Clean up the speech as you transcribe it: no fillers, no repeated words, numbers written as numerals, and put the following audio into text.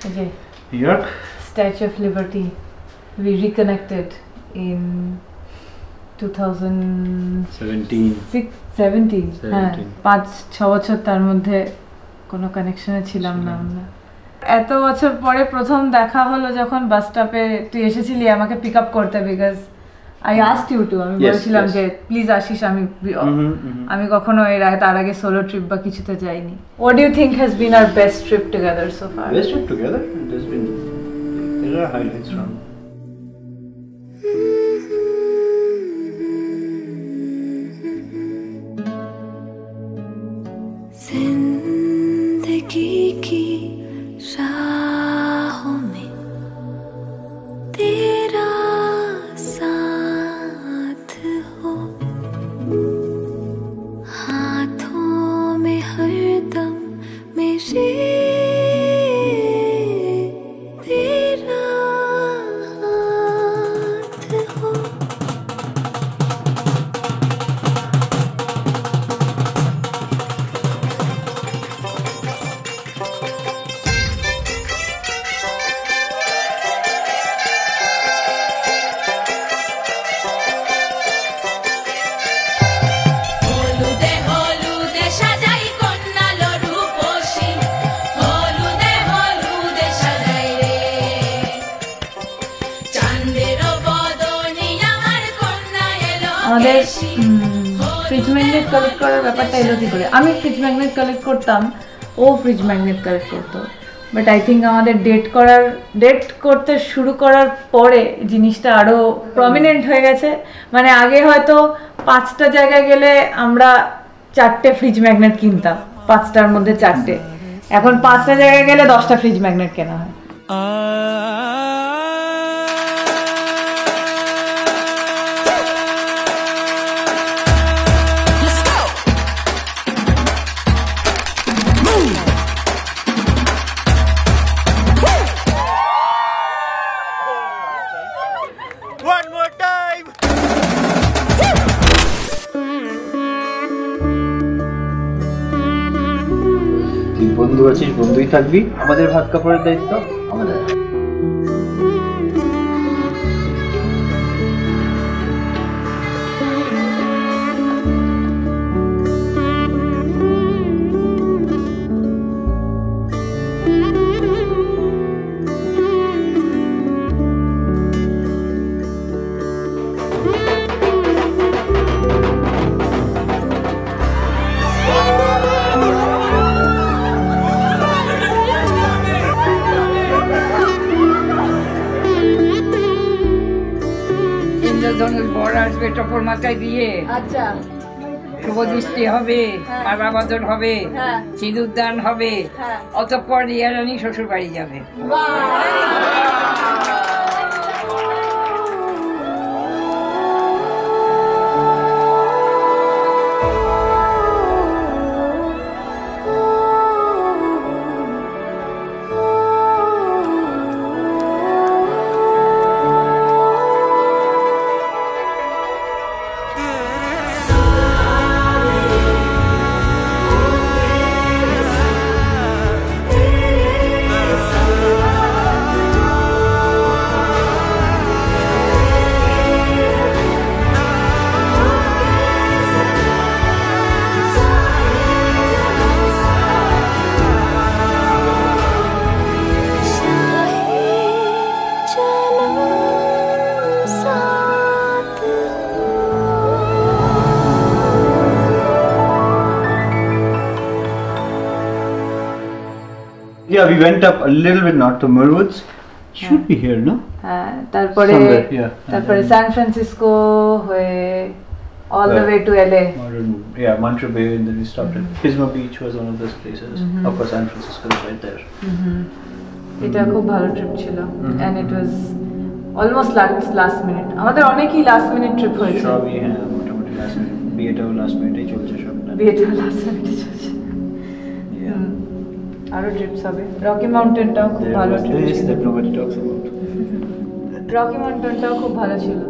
Okay. New York. Statue of Liberty. We reconnected in 2017. হ্যাঁ 5-6 বছর তার মধ্যে কোনো কানেকশনে ছিলাম না আমরা। এত বছর পরে প্রথম দেখা হলো যখন বাস স্টপে তুই এসেছিলি আমাকে পিক আপ করতে, because I asked you to, আমি বলেছিলাম যে প্লিজ আসিস, আমি কখনো তার আগে সোলো ট্রিপ বা কিছুতে যাইনি। What do you think has been our best trip together so far? Best trip together? There are highlights from. जिंदगी की राहों में तेरा साथ हो, हाथों में हरदम मेरे तेरा हाथ हो। আমাদের ফ্রিজ ম্যাগনেট কালেক্ট করার ব্যাপারটা এলো কি করে? আমি ফ্রিজ ম্যাগনেট কালেক্ট করতাম, ও ফ্রিজ ম্যাগনেট কালেক্ট করতো, বাট আই থিঙ্ক আমাদের ডেট করতে শুরু করার পরে জিনিসটা আরও প্রমিনেন্ট হয়ে গেছে। মানে আগে হয়তো 5টা জায়গায় গেলে আমরা 4টে ফ্রিজ ম্যাগনেট কিনতাম, 5টার মধ্যে 4টে। এখন 5টা জায়গায় গেলে 10টা ফ্রিজ ম্যাগনেট কেনা হয়। One more time. তুই বন্ধু আছিস, বন্ধুই থাকবি। আমাদের ভাত কাপড়ের দায়িত্ব আমাদের। ইন্দ্রধনুষ বর আসবে টপর মাথায় দিয়ে, আচ্ছা শুভ দৃষ্টি হবে, মালাবদল হবে, সিঁদুরদান হবে, অতঃপর রিয়া রানী শ্বশুর বাড়ি যাবে। Yeah, we went up a little bit north to Merwoods. Should be here, no? তারপরে সান ফ্রান্সিসকো হয়ে all the way to LA. Monterey Bay, and then we stopped at Pismo Beach was one of those places. Of course, San Francisco is right there. এটা খুব ভালো trip ছিল, and it was almost last minute. আমাদের অনেকই last minute trip হয়েছে। সবই হ্যাঁ মোটামুটি last minute, বিয়েটাও last minute চলছে সব। বিয়েটাও last minute চলছে। আরো ট্রিপস হবে। রকি মাউন্টেনটাও খুব ভালো ট্রিপ ছিল। রকি মাউন্টেনটাও খুব ভালো ছিল।